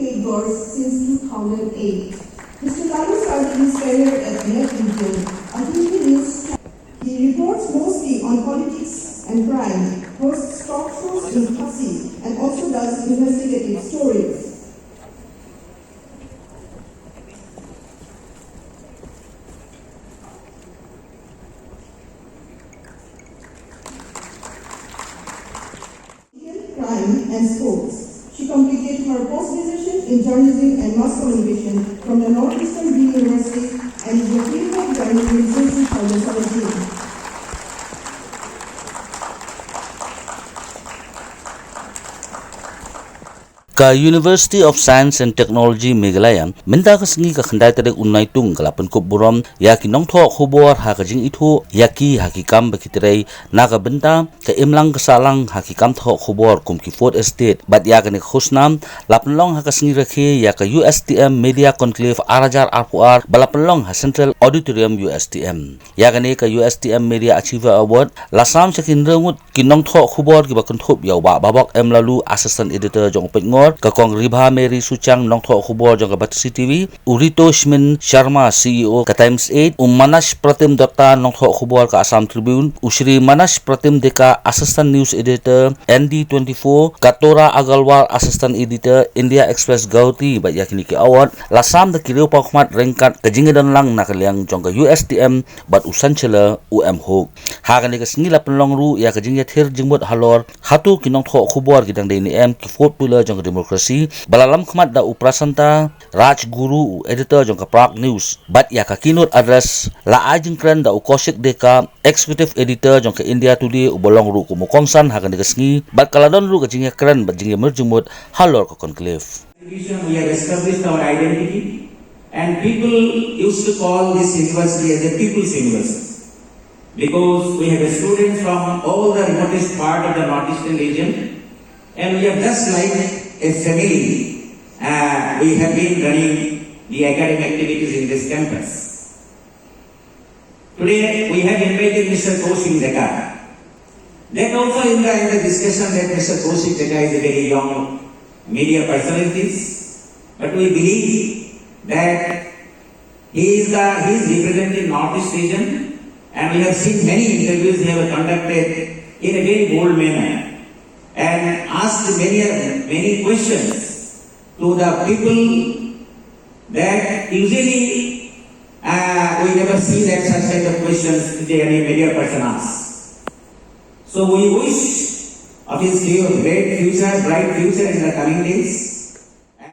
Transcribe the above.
paid wars since 2008. Mr. Lalu started his career at Net Radio, a TV news. He reports mostly on politics and crime, hosts talk shows in Pasig, and also does investigative stories. Crime and sports. She completed her post-graduation in journalism and mass communication from the Northeastern University and is a field journalism research for the Salesian. Ka University of Science and Technology Meghalaya minta ka sengi ka khandai tadek unai tung kalapan kup buram yaki nongtho khubor ha ka jing ithu yaki hakikam bakitrai naga benta ka imlang ka salang hakikam tho khubor kum ki Fort Estate bat ya ka ne khusnam lapanlong ha ka sengi rakhe ya ka USTM Media Conclave Arajar RPR balapanlong ha Central Auditorium USTM ya ka ne ka USTM Media Achiever Award lasam sakin rengut ki nongtho khubor ki bakun thup yawa babak emlalu assistant editor jong petngor kakong Ribha Mary Suchang nongtho khubor jong Batsi TV Urito Shmin Sharma CEO ka Times 8 Manash Pratim Datta nongtho khubor ka Assam Tribune Ushri Manash Pratim Deka assistant news editor ND24 Katora Agalwal assistant editor India Express Gauti ba yakini ki award lasam da kiriu pakmat rengkat kajingedan lang nakaliang jong ka USTM bat usanchela UM Hakani ka singila penlong ru ya kajingya thir jingbot halor hatu kinong tho khubor gidang dei ni em ki fort pula jong demokrasi balalam khmat da uprasanta Raj Guru editor jong ka Prague News bat ya ka kinot address la ajing kran da ukoshik deka executive editor jong ka India Today ubolong ru kumukongsan hakani ka singi bat kaladon ru kajingya kran bat jingya merjumut halor ka conclave. We have established our identity and people used to call this university as a people's university. Because we have students from all the remotest part of the northeastern region, and we are just like a family. We have been running the academic activities in this campus. Today we have invited Mr. Kaushik Deka. Then also in the discussion that Mr. Kaushik Deka is a very young media personality, but we believe that he is representing Northeast region. And we have seen many interviews he have conducted in a very bold manner and asked many questions to the people that usually we never see that such kind of questions any media person asks. So we wish of his bright future in the coming days.